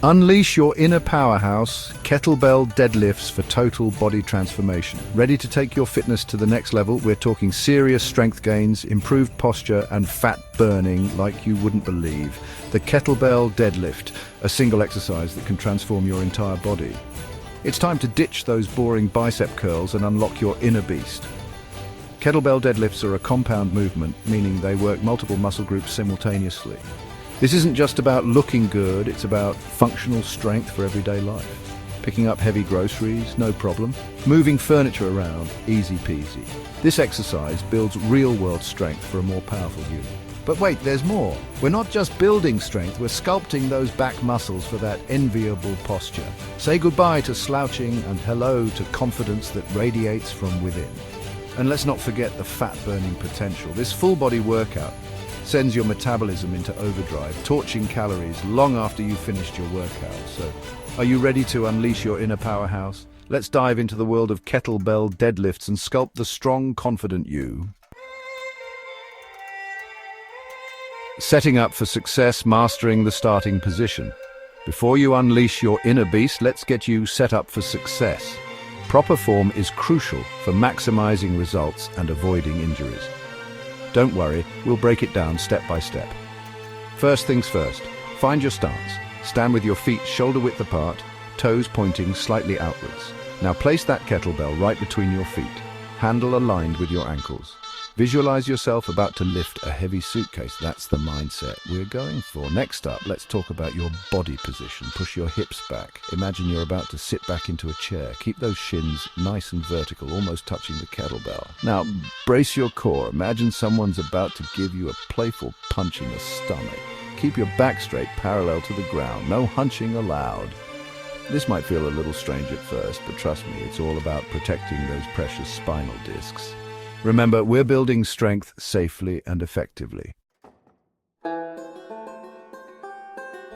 Unleash your inner powerhouse, kettlebell deadlifts for total body transformation. Ready to take your fitness to the next level? We're talking serious strength gains, improved posture, and fat burning like you wouldn't believe. The kettlebell deadlift, a single exercise that can transform your entire body. It's time to ditch those boring bicep curls and unlock your inner beast. Kettlebell deadlifts are a compound movement, meaning they work multiple muscle groups simultaneously. This isn't just about looking good, it's about functional strength for everyday life. Picking up heavy groceries, no problem. Moving furniture around, easy peasy. This exercise builds real-world strength for a more powerful you. But wait, there's more. We're not just building strength, we're sculpting those back muscles for that enviable posture. Say goodbye to slouching and hello to confidence that radiates from within. And let's not forget the fat-burning potential. This full-body workout sends your metabolism into overdrive, torching calories long after you've finished your workout. So, are you ready to unleash your inner powerhouse? Let's dive into the world of kettlebell deadlifts and sculpt the strong, confident you. Setting up for success, mastering the starting position. Before you unleash your inner beast, let's get you set up for success. Proper form is crucial for maximizing results and avoiding injuries. Don't worry, we'll break it down step by step. First things first, find your stance. Stand with your feet shoulder-width apart, toes pointing slightly outwards. Now place that kettlebell right between your feet, handle aligned with your ankles. Visualize yourself about to lift a heavy suitcase. That's the mindset we're going for. Next up, let's talk about your body position. Push your hips back. Imagine you're about to sit back into a chair. Keep those shins nice and vertical, almost touching the kettlebell. Now, brace your core. Imagine someone's about to give you a playful punch in the stomach. Keep your back straight, parallel to the ground. No hunching allowed. This might feel a little strange at first, but trust me, it's all about protecting those precious spinal discs. Remember, we're building strength safely and effectively.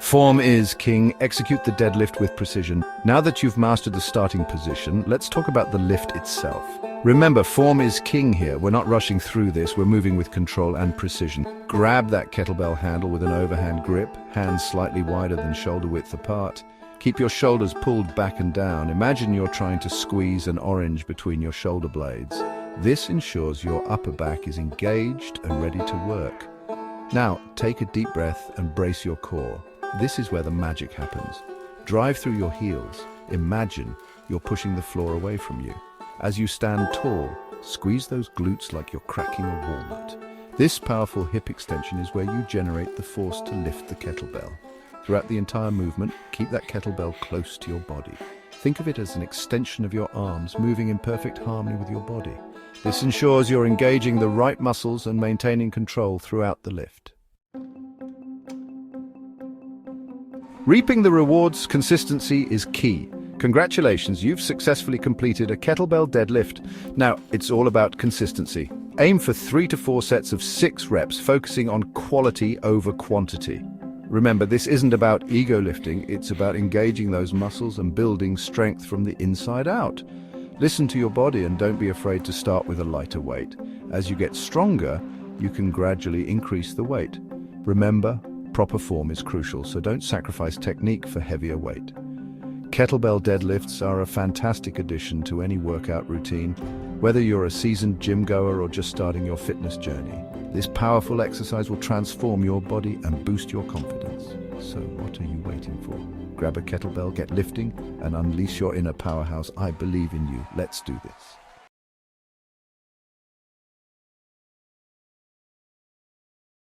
Form is king. Execute the deadlift with precision. Now that you've mastered the starting position, let's talk about the lift itself. Remember, form is king here. We're not rushing through this. We're moving with control and precision. Grab that kettlebell handle with an overhand grip, hands slightly wider than shoulder width apart. Keep your shoulders pulled back and down. Imagine you're trying to squeeze an orange between your shoulder blades. This ensures your upper back is engaged and ready to work. Now, take a deep breath and brace your core. This is where the magic happens. Drive through your heels. Imagine you're pushing the floor away from you. As you stand tall, squeeze those glutes like you're cracking a walnut. This powerful hip extension is where you generate the force to lift the kettlebell. Throughout the entire movement, keep that kettlebell close to your body. Think of it as an extension of your arms, moving in perfect harmony with your body. This ensures you're engaging the right muscles and maintaining control throughout the lift. Reaping the rewards, consistency is key. Congratulations, you've successfully completed a kettlebell deadlift. Now, it's all about consistency. Aim for 3 to 4 sets of 6 reps, focusing on quality over quantity. Remember, this isn't about ego lifting, it's about engaging those muscles and building strength from the inside out. Listen to your body and don't be afraid to start with a lighter weight. As you get stronger, you can gradually increase the weight. Remember, proper form is crucial, so don't sacrifice technique for heavier weight. Kettlebell deadlifts are a fantastic addition to any workout routine, whether you're a seasoned gym goer or just starting your fitness journey. This powerful exercise will transform your body and boost your confidence. So what are you waiting for? Grab a kettlebell, get lifting, and unleash your inner powerhouse. I believe in you. Let's do this.